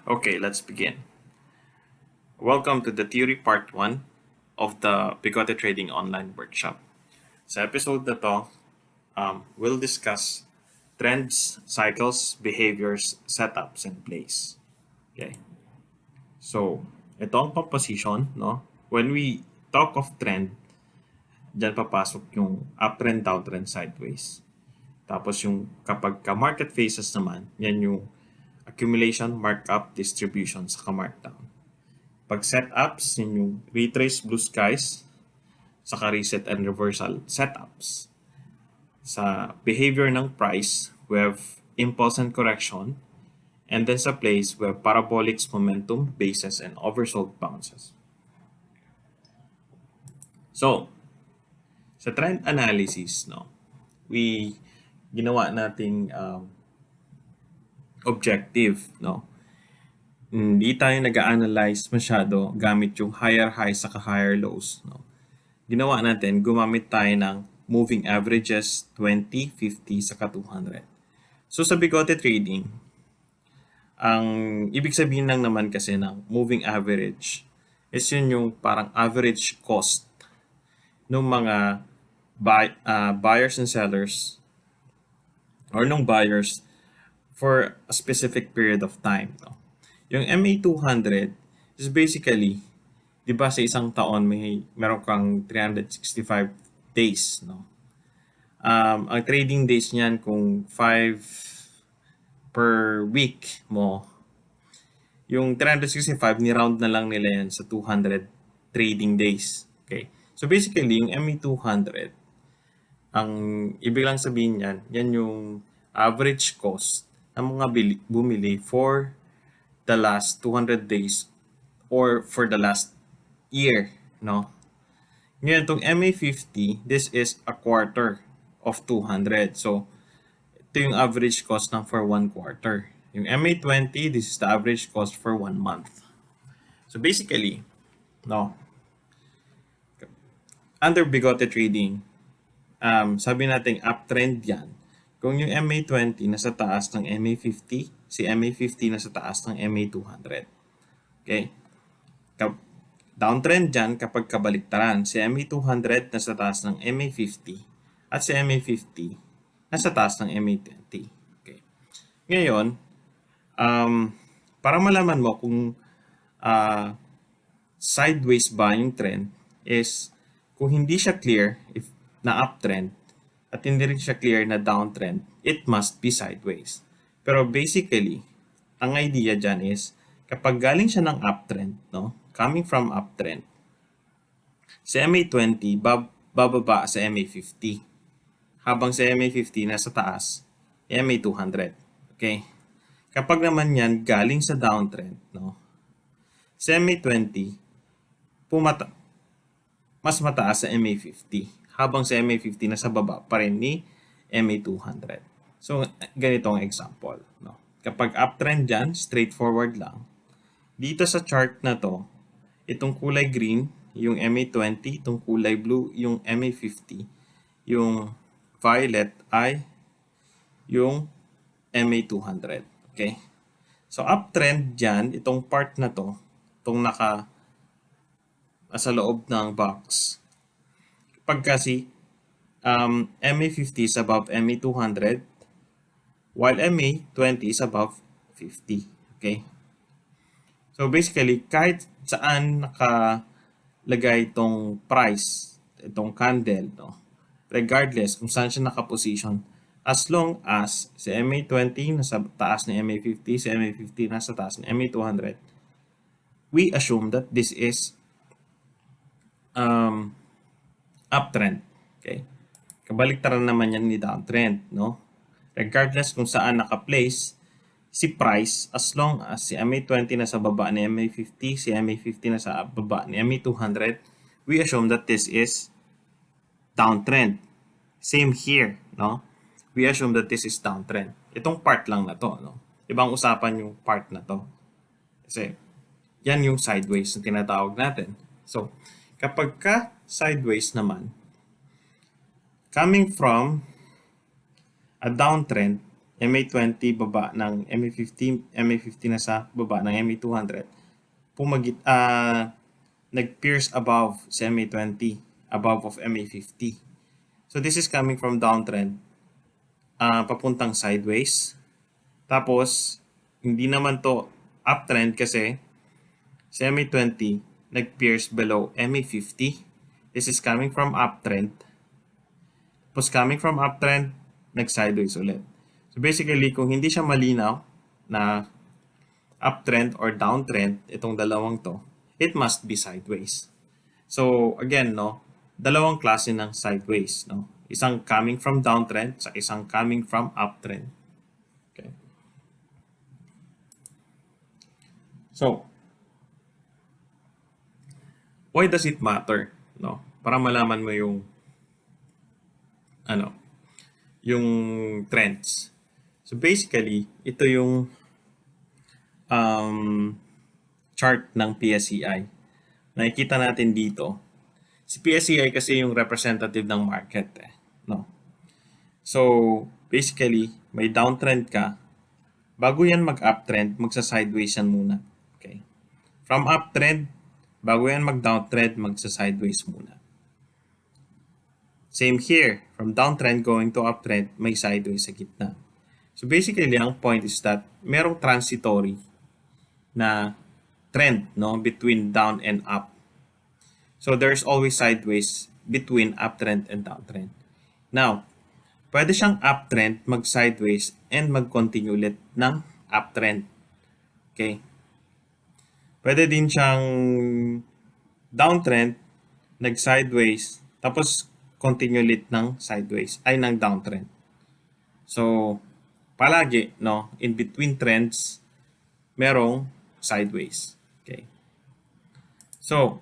Okay, let's begin. Welcome to the theory part 1 of the Bigote Trading Online Workshop. Sa episode na to, we'll discuss trends, cycles, behaviors, setups, and plays. Okay. So, ito ang composition, no? When we talk of trend, dyan papasok yung uptrend, downtrend, sideways. Tapos yung kapag ka-market phases naman, yan yung accumulation, markup, distribution, saka markdown. Pag setups, yun yung retrace blue skies, saka reset and reversal setups. Sa behavior ng price, we have impulse and correction. And then sa plays, we have parabolics, momentum, bases, and oversold bounces. So, sa trend analysis, no, we ginawa nating objective, no. Hindi tayo nag-analyze masyado gamit yung higher highs saka higher lows, no. Ginawa natin, gumamit tayo ng moving averages 20, 50, saka 200. So sa Bigote trading, ang ibig sabihin lang naman kasi ng moving average is yun yung parang average cost ng mga buyers and sellers or ng buyers for a specific period of time. No? Yung MA200 is basically, di ba sa isang taon meron kang 365 days. No? Ang trading days niyan kung 5 per week mo, yung 365 ni-round na lang nila yan sa 200 trading days. Okay? So basically, yung MA200, ang ibig lang sabihin yan yung average cost ng mga bumili for the last 200 days or for the last year, no? Ngayon, itong MA50, this is a quarter of 200. So, ito yung average cost ng for 1 quarter. Yung MA20, this is the average cost for 1 month. So, basically, no, under Bigote trading, sabi natin uptrend yan. Kung yung MA20 nasa taas ng MA50, si MA50 nasa taas ng MA200. Okay? Downtrend dyan kapag kabaliktaran. Si MA200 nasa taas ng MA50 at si MA50 nasa taas ng MA20. Okay. Ngayon, para malaman mo kung sideways ba yung trend is kung hindi siya clear if na uptrend at hindi rin siya clear na downtrend, it must be sideways. Pero basically, ang idea dyan is kapag galing siya ng uptrend, no, coming from uptrend, si MA20 bababa sa MA50. Habang sa MA50 nasa taas, MA200. Okay? Kapag naman yan galing sa downtrend, no, si MA20 mas mataas sa MA50. Habang sa MA50 nasa baba pa rin ni MA200. So, ganito ang example. No? Kapag uptrend dyan, straightforward lang. Dito sa chart na to, itong kulay green, yung MA20, itong kulay blue, yung MA50, yung violet ay yung MA200. Okay? So, uptrend dyan, itong part na to, itong sa loob ng box. Pag kasi MA50 is above MA200, while MA20 is above 50. Okay? So basically, kahit saan nakalagay itong price, itong candle, no? Regardless kung saan siya nakaposition, as long as si MA20 nasa taas ni MA50, si MA50 nasa taas ni MA200, we assume that this is uptrend. Okay? Kabaliktaran naman yan ni downtrend, no? Regardless kung saan naka-place si price, as long as si MA20 nasa baba ni MA50, si MA50 nasa baba ni MA200, we assume that this is downtrend. Same here, no? We assume that this is downtrend. Itong part lang na to, no? Ibang usapan yung part na to. Kasi yan yung sideways na tinatawag natin. So, kapag ka sideways naman, coming from a downtrend, MA20 baba ng MA50, MA50 na sa baba ng MA200, nag-pierce above sa MA20, above of MA50. So this is coming from downtrend, papuntang sideways. Tapos, hindi naman to uptrend kasi sa MA20, nag-pierce below MA50. This is coming from uptrend. Tapos coming from uptrend, nag-sideways ulit. So basically, kung hindi siya malinaw na uptrend or downtrend, itong dalawang to, it must be sideways. So again, no, dalawang klase ng sideways, no? Isang coming from downtrend sa isang coming from uptrend. Okay. So, why does it matter, no? Para malaman mo yung ano, yung trends. So basically, ito yung chart ng PSEI. Nakikita natin dito. Si PSEI kasi yung representative ng market, no? So, basically, may downtrend ka. Bago yan mag-uptrend, magsa-sideways yan muna. Okay? From uptrend, bago yan mag-downtrend, magsa-sideways muna. Same here. From downtrend going to uptrend, may sideways sa gitna. So basically, ang point is that merong transitory na trend, no, between down and up. So there's always sideways between uptrend and downtrend. Now, pwede siyang uptrend, mag-sideways, and mag-continue ulit ng uptrend. Okay? Pwede din siyang downtrend, nag-sideways, tapos continue ulit ng sideways, ay ng downtrend. So, palagi, no, in between trends, merong sideways. Okay? So,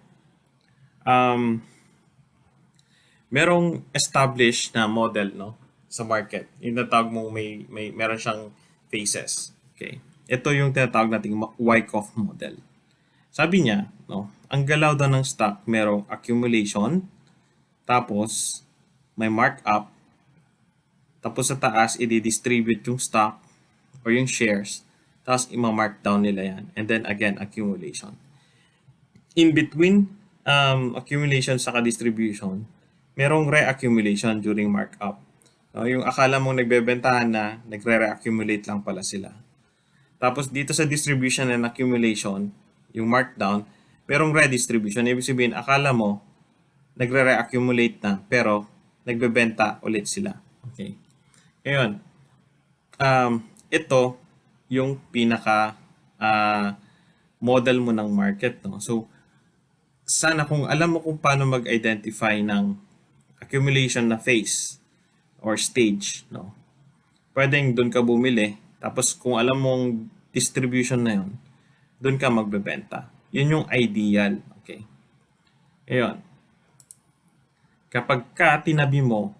merong established na model, no, sa market. Yung tinatawag mong meron siyang phases. Okay? Ito yung tinatawag nating Wyckoff model. Sabi niya, no, ang galaw daw ng stock merong accumulation, tapos may markup, tapos sa taas i-distribute yung stock or yung shares, tapos ima-mark down nila yan, and then again accumulation. In between accumulation sa distribution, merong re-accumulation during markup. Yung akala mong nagbebentahan na, nagre-reaccumulate lang pala sila. Tapos dito sa distribution and accumulation, yung markdown, merong redistribution. Ibig sabihin, akala mo, nagre-reaccumulate na, pero nagbebenta ulit sila. Okay. Ngayon, ito yung pinaka model mo ng market. No? So, sana kung alam mo kung paano mag-identify ng accumulation na phase or stage, no? Pwedeng doon ka bumili, tapos kung alam mong distribution na yun, doon ka magbebenta. Yun yung ideal. Okay. Ngayon, kapag ka tinabi mo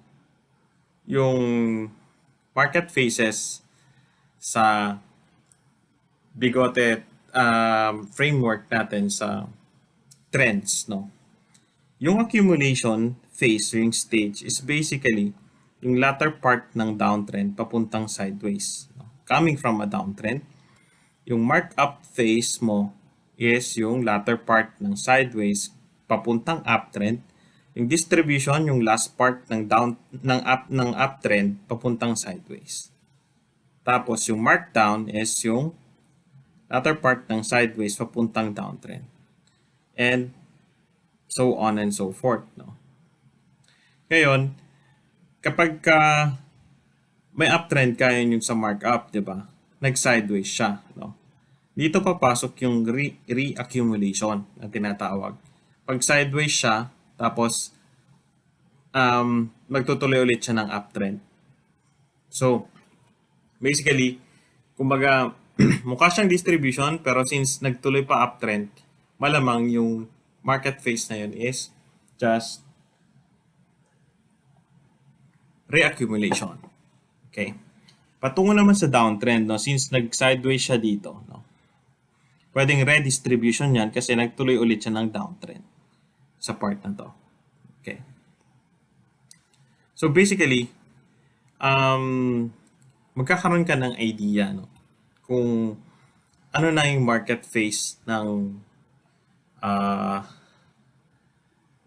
yung market phases sa Bigote framework natin sa trends, no? Yung accumulation phase, yung stage, is basically yung latter part ng downtrend papuntang sideways. No? Coming from a downtrend, yung markup phase mo is yung latter part ng sideways papuntang uptrend. Yung distribution, yung last part ng ng uptrend papuntang sideways. Tapos yung markdown is yung latter part ng sideways papuntang downtrend. And so on and so forth, no? Ngayon, kapag may uptrend ka, yun yung sa markup, di ba? Nag-sideways siya, no? Dito papasok yung re-accumulation na tinatawag. Pag sideways siya, tapos magtutuloy ulit siya ng uptrend. So, basically, kumbaga, mukha siyang distribution, pero since nagtuloy pa uptrend, malamang yung market phase na yun is just reaccumulation. Okay? Patungo naman sa downtrend, no, since nag-sideways siya dito, no, pwedeng redistribution yan kasi nagtuloy ulit siya ng downtrend sa part na to. Okay. So basically, magkakaroon ka ng idea, no? Kung ano na yung market phase ah,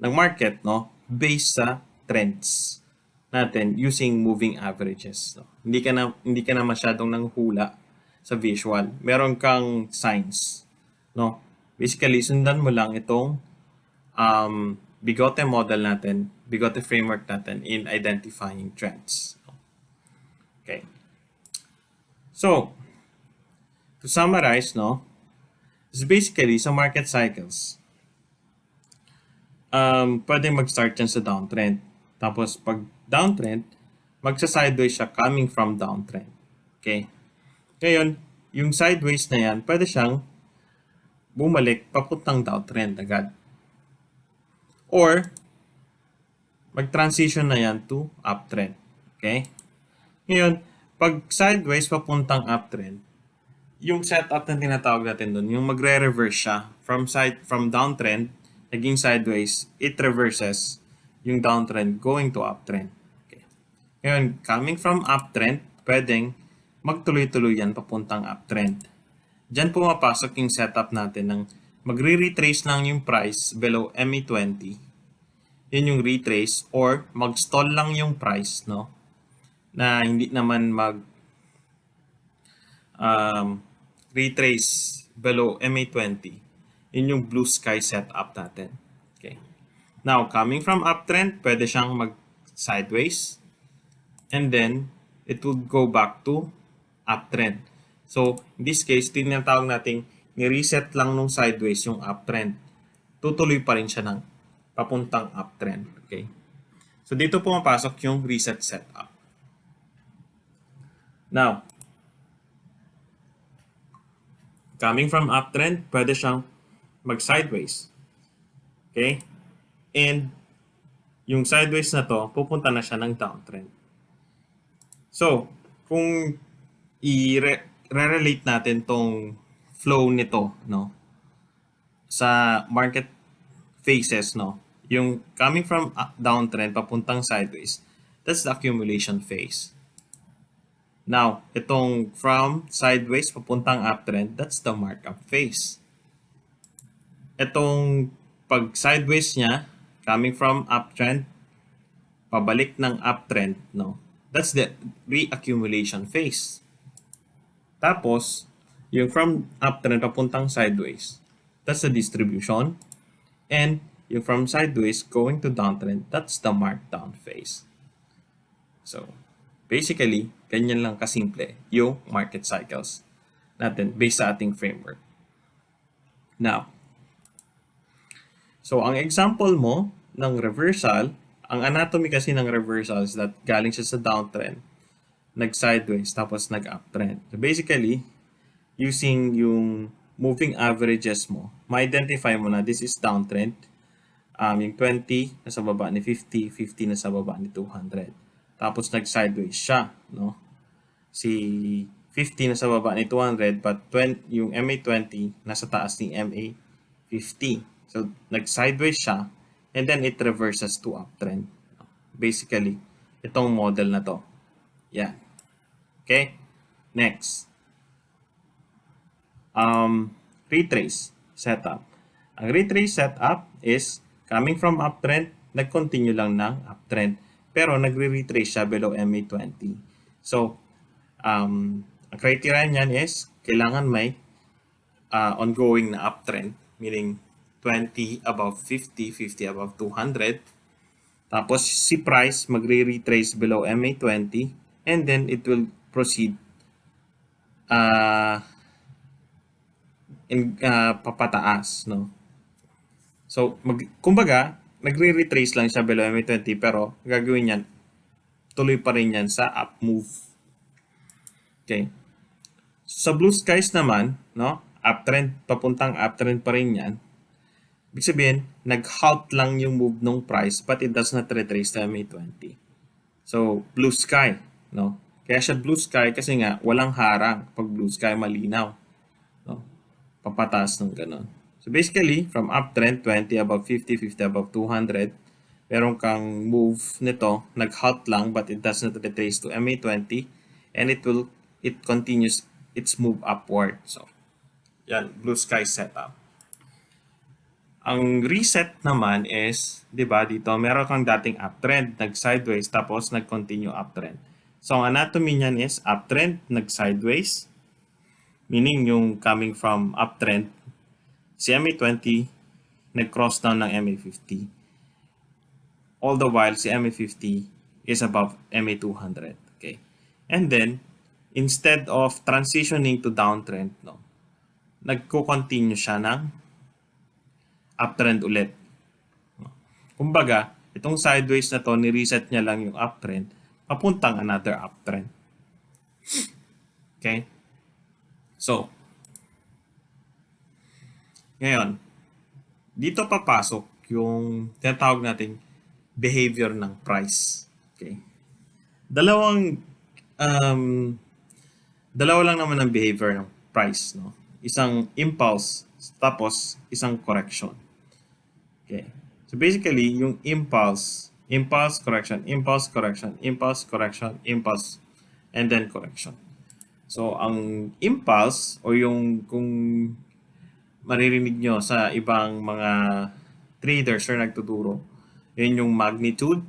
ng market, no? Based sa trends natin using moving averages, no? Hindi ka na masyadong nanghula sa visual. Meron kang signs, no? Basically, sundan mo lang itong Bigote model natin, Bigote framework natin in identifying trends. Okay. So, to summarize, no, is basically sa market cycles, pwedeng mag-start yan sa downtrend. Tapos, pag downtrend, magsa-sideways siya coming from downtrend. Okay? Ngayon, yung sideways na yan, pwede siyang bumalik papuntang downtrend agad. Or, mag-transition na yan to uptrend. Okay? Ngayon, pag sideways papuntang uptrend, yung setup na tinatawag natin doon, yung magre-reverse siya from downtrend, naging sideways, it reverses yung downtrend going to uptrend. Okay. Ngayon, coming from uptrend, pwedeng magtuloy-tuloy yan papuntang uptrend. Diyan pumapasok yung setup natin ng magre-retrace lang yung price below MA20. Yun yung retrace, or mag-stall lang yung price, no? Na hindi naman retrace below MA20. Yun yung blue sky setup natin. Okay. Now, coming from uptrend, pwede siyang mag-sideways. And then, it will go back to uptrend. So, in this case, tinatawag natin, ni-reset lang nung sideways yung uptrend. Tutuloy pa rin siya ng papuntang uptrend. Okay. So, dito pumapasok yung reset setup. Now, coming from uptrend, pwede siyang mag-sideways. Okay? And yung sideways na to, pupunta na siya ng downtrend. So, kung i-relate natin tong flow nito, no, sa market phases, no, yung coming from downtrend papuntang sideways, that's the accumulation phase. Now, itong from sideways papuntang uptrend, that's the markup phase. Itong pag sideways niya, coming from uptrend, pabalik ng uptrend, no? That's the reaccumulation phase. Tapos, yung from uptrend papuntang sideways, that's the distribution. And yung from sideways going to downtrend, that's the markdown phase. So, basically, ganyan lang kasimple yung market cycles natin based sa ating framework. Now, so ang example mo ng reversal, ang anatomy kasi ng reversal is that galing siya sa downtrend, nag-sideways, tapos nag-uptrend. So basically, using yung moving averages mo, ma-identify mo na this is downtrend. Yung 20 nasa baba ni 50, 50 nasa baba ni 200. Tapos nag-sideways siya, no? Si 50 nasa baba ni 200, but yung MA20 nasa taas ni MA50. So, nag-sideways siya, and then it reverses to uptrend. Basically, itong model na to. Yan. Okay? Next. Retrace setup. Ang retrace setup is coming from uptrend, nag-continue lang ng uptrend, pero nagre-retrace siya below MA20. So, ang criteria niyan is kailangan may ongoing na uptrend, meaning 20 above 50, 50 above 200. Tapos si price magre-retrace below MA20, and then it will proceed papataas, no? So, kumbaga, nagre-retrace lang siya below MA20, pero gagawin yan, tuloy pa rin yan sa up move. Okay. Sa blue skies naman, no, uptrend, papuntang uptrend pa rin yan. Ibig sabihin, nag-halt lang yung move ng price, but it does not retrace to MA20. So, blue sky, no? Kaya siya blue sky kasi nga, walang harang. Pag blue sky, malinaw. No? Papataas ng ganon. So, basically, from uptrend, 20 above 50, 50 above 200, meron kang move nito, nag-halt lang, but it does not retrace to MA20, and it continues its move upward. So, yan, blue sky setup. Ang reset naman is, 'di ba, dito meron kang dating uptrend, nag-sideways tapos nag-continue uptrend. So, ang anatomy niyan is uptrend, nag-sideways, meaning yung coming from uptrend, si MA20 nag-cross down ng MA50. All the while, si MA50 is above MA200. Okay. And then, instead of transitioning to downtrend, no, nagko-continue siya ng uptrend ulit. Kumbaga, itong sideways na to, ni-reset niya lang yung uptrend, papuntang another uptrend. Okay? So, ngayon, dito papasok yung tinatawag nating behavior ng price. Okay? Dalawang um, dalawa lang naman ang behavior ng price, no? Isang impulse, tapos isang correction. Okay. So basically, yung impulse, impulse, correction, impulse, correction, impulse, correction, impulse, and then correction. So, ang impulse, o yung kung maririnig nyo sa ibang mga traders or nagtuturo, yun yung magnitude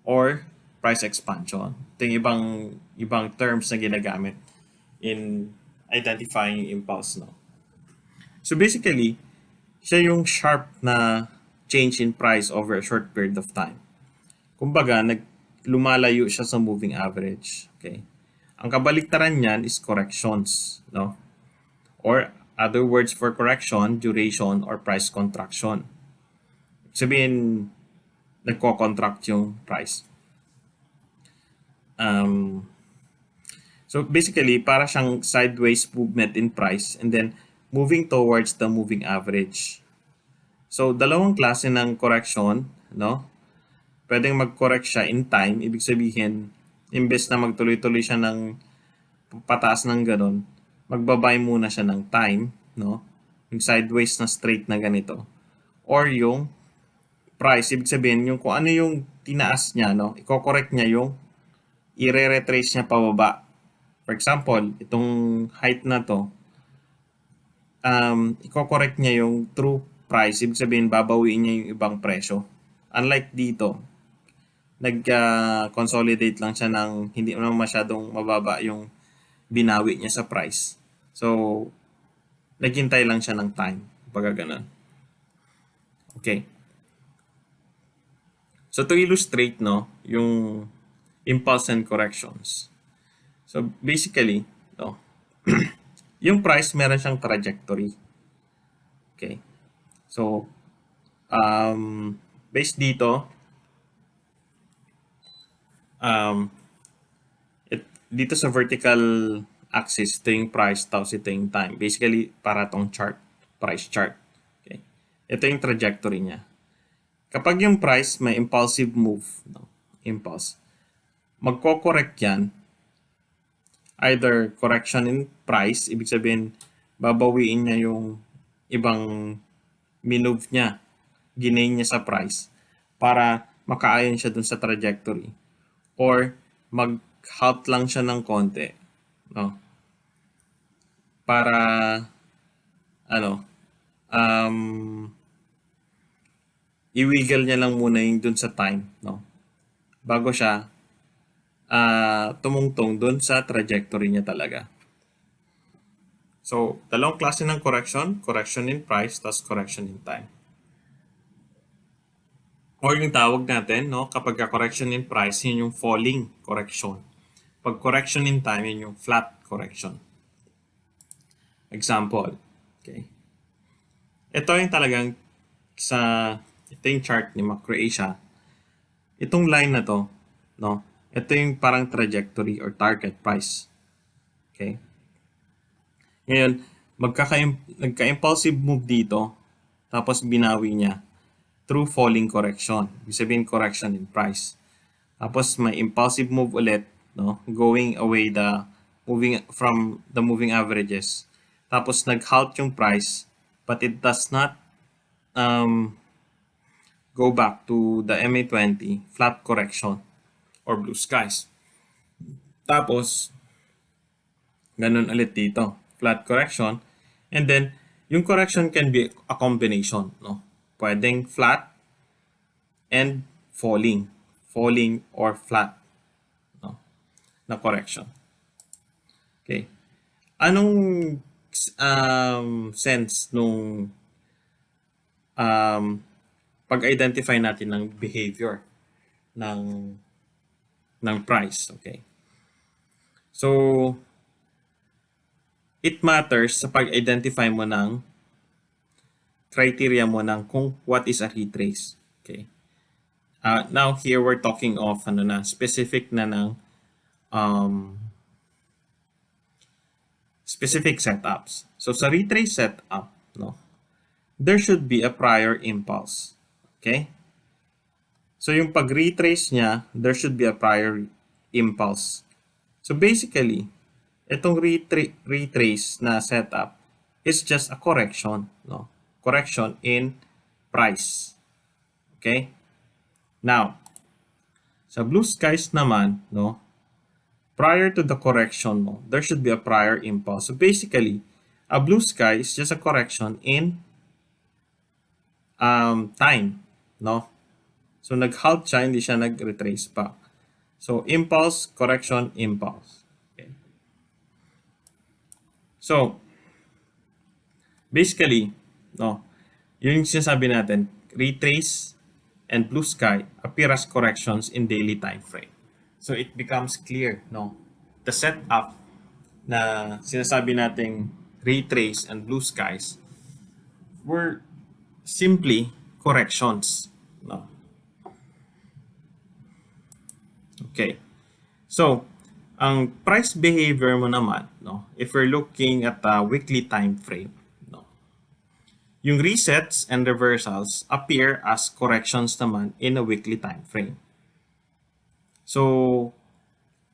or price expansion. Ito yung ibang terms na ginagamit in identifying impulse, no? So basically, siya yung sharp na change in price over a short period of time. Kumbaga, lumalayo siya sa moving average. Okay? Ang kabaliktaran niyan is corrections, no? Or other words for correction, duration or price contraction. Sabihin, nagko-contract yung price. So basically, para siyang sideways movement in price and then moving towards the moving average. So dalawang klase ng correction, no? Pwedeng mag-correct siya in time, ibig sabihin, imbes na magtuloy-tuloy siya ng pataas ng ganun, magbabay muna siya ng time, no? Yung sideways na straight na ganito. Or yung price, ibig sabihin, yung kung ano yung tinaas niya, no? Iko-correct niya yung i-retrace niya pababa. For example, itong height na to, iko-correct niya yung true price, ibig sabihin babawiin niya yung ibang presyo. Unlike dito, nag-consolidate lang siya ng hindi naman masyadong mababa yung binawi niya sa price. So, naghintay lang siya ng time. Pagka ganun. Okay. So, to illustrate, no, yung impulse and corrections. So, basically, no, yung price, meron siyang trajectory. Okay. So, based dito, dito sa vertical axis, ito yung price, tapos ito yung time. Basically, para tong chart, price chart. Okay. Ito yung trajectory niya. Kapag yung price may impulsive move, no, impulse, magko-correct yan, either correction in price, ibig sabihin, babawiin niya yung ibang minove niya, ginain niya sa price, para makaayon siya dun sa trajectory. Or, mag-halt lang siya ng konti, no? Para, i-wiggle niya lang muna yung dun sa time, no? Bago siya tumungtong dun sa trajectory niya talaga. So, dalawang klase ng correction, correction in price, tas correction in time. Or yung tawag natin, no, kapag correction in price, yun yung falling correction. Pag correction in time, yun yung flat correction. Example, okay. Ito yung talagang ito yung chart ni MacroAsia. Itong line na to, no, ito yung parang trajectory or target price. Okay. Ngayon, nagka-impulsive move dito, tapos binawi niya through falling correction. Ibig sabihin, correction in price. Tapos may impulsive move ulit, no, going away moving from the moving averages. Tapos nag-halt yung price, but it does not go back to the MA20 flat correction or blue skies. Tapos, ganun ulit dito. Flat correction. And then, yung correction can be a combination. No? Pwedeng flat and falling. Falling or flat, no? Na correction. Okay. Anong sense nung um, pag-identify natin ng behavior ng price? Okay. So, it matters sa pag-identify mo ng criteria mo ng kung what is a retrace. Okay. Now here we're talking of specific na ng specific setups. So sa retrace setup, no, there should be a prior impulse. Okay? So yung pag-retrace niya, there should be a prior impulse. So basically, itong retrace na setup is just a correction, no? Correction in price. Okay? Now, sa blue skies naman, no, prior to the correction mo, there should be a prior impulse. So basically, a blue sky is just a correction in time, no? So nag-halt siya, hindi siya nag-retrace back. So impulse, correction, impulse. Okay. So basically, no, yung sinasabi natin, retrace and blue sky appear as corrections in daily time frame. So it becomes clear, no, the setup na sinasabi nating retrace and blue skies were simply corrections, no. Okay. So, ang price behavior mo naman, no, if we're looking at a weekly time frame, no, yung resets and reversals appear as corrections naman in a weekly time frame. So,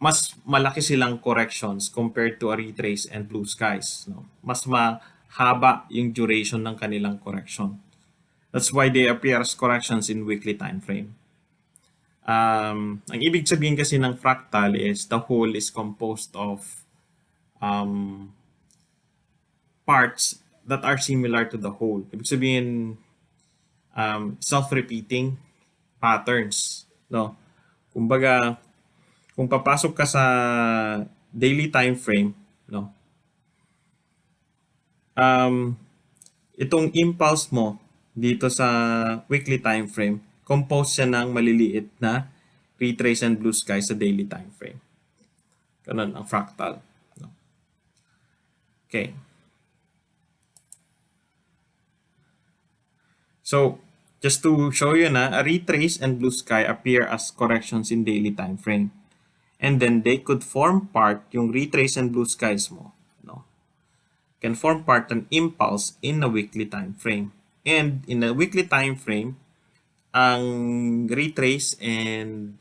mas malaki silang corrections compared to a retrace and blue skies, no. Mas mahaba yung duration ng kanilang correction. That's why they appear as corrections in weekly time frame. Ang ibig sabihin kasi ng fractal is the whole is composed of parts that are similar to the whole. Ibig sabihin, self-repeating patterns, no? Kumbaga, kung papasok ka sa daily time frame, no? Itong impulse mo dito sa weekly time frame, composed siya ng maliliit na retrace and blue sky sa daily time frame. Ganun ang fractal. No? Okay. So, just to show you na, a retrace and blue sky appear as corrections in daily time frame. And then they could form part, yung retrace and blue skies mo, no, can form part an impulse in a weekly time frame. And in a weekly time frame, ang retrace and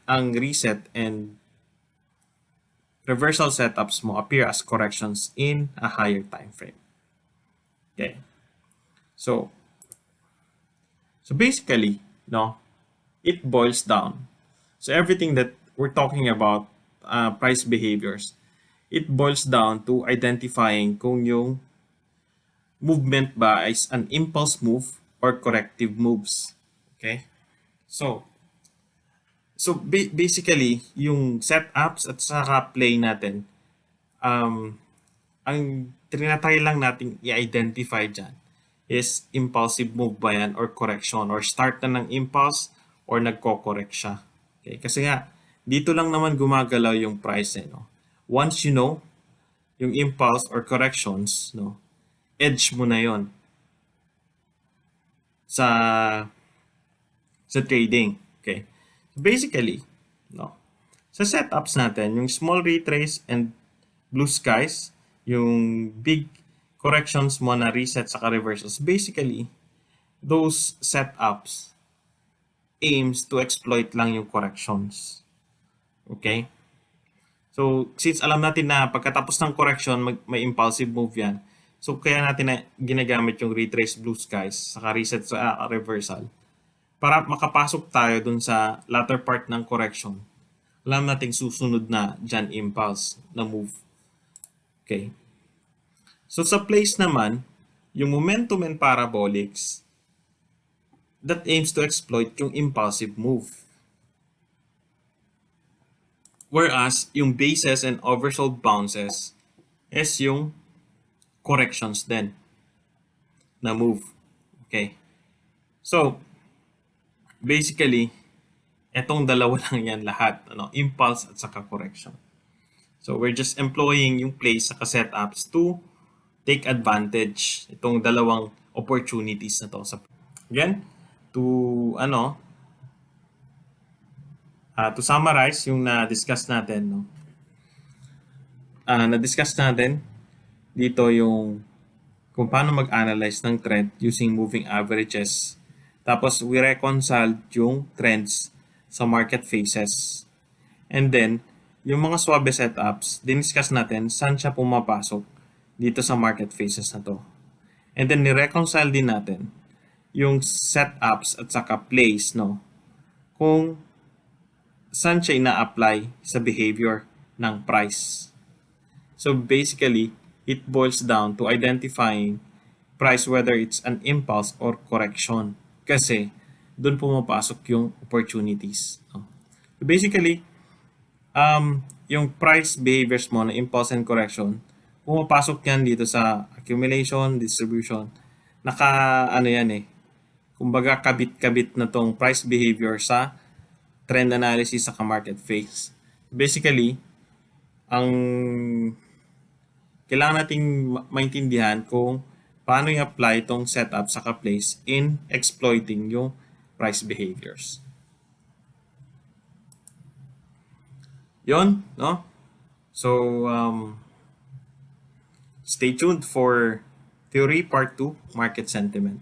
ang reset and reversal setups mo appear as corrections in a higher time frame. Okay. So basically, no, it boils down. So everything that we're talking about, price behaviors, it boils down to identifying kung yung movement ba is an impulse move or corrective moves. Okay? So basically, yung setups at saka play natin, ang trinatry lang natin i-identify dyan is impulsive move ba yan or correction or start na ng impulse or nagko-correct siya. Okay? Kasi nga, dito lang naman gumagalaw yung price, no? Once you know yung impulse or corrections, no, edge mo na yon sa trading. Okay? Basically, no, sa setups natin, yung small retrace and blue skies, yung big corrections mo na reset sa reversals, basically, those setups aims to exploit lang yung corrections. Okay? So, since alam natin na pagkatapos ng correction, may impulsive move yan. So, kaya natin na ginagamit yung retrace blue skies saka reset sa reversal para makapasok tayo dun sa latter part ng correction Alam nating susunod na dyan impulse na move. Okay. So sa place naman, yung momentum and parabolics that aims to exploit yung impulsive move. Whereas yung bases and oversold bounces is yung corrections din na move. Okay. So, basically, etong dalawa lang yan lahat. Impulse at saka correction. So, we're just employing yung plays saka setups to take advantage itong dalawang opportunities na to. Again, to to summarize yung na-discuss natin, no? Na-discuss natin dito yung kung paano mag-analyze ng trend using moving averages. Tapos, we reconciled yung trends sa market phases. And then, yung mga swabe setups, diniscuss natin saan siya pumapasok dito sa market phases na to. And then, ni-reconcile din natin yung setups at saka plays, no? Kung saan siya ina-apply sa behavior ng price. So basically, it boils down to identifying price whether it's an impulse or correction. Kasi doon pumapasok yung opportunities. So basically, yung price behaviors mo na impulse and correction, pumapasok yan dito sa accumulation, distribution. Yan eh. Kumbaga, kabit-kabit na tong price behavior sa trend analysis sa market phase. Basically, ang kailangan nating maintindihan kung paano i-apply itong setup sa place in exploiting yung price behaviors. Yon, no? So, stay tuned for Theory Part 2, Market Sentiment.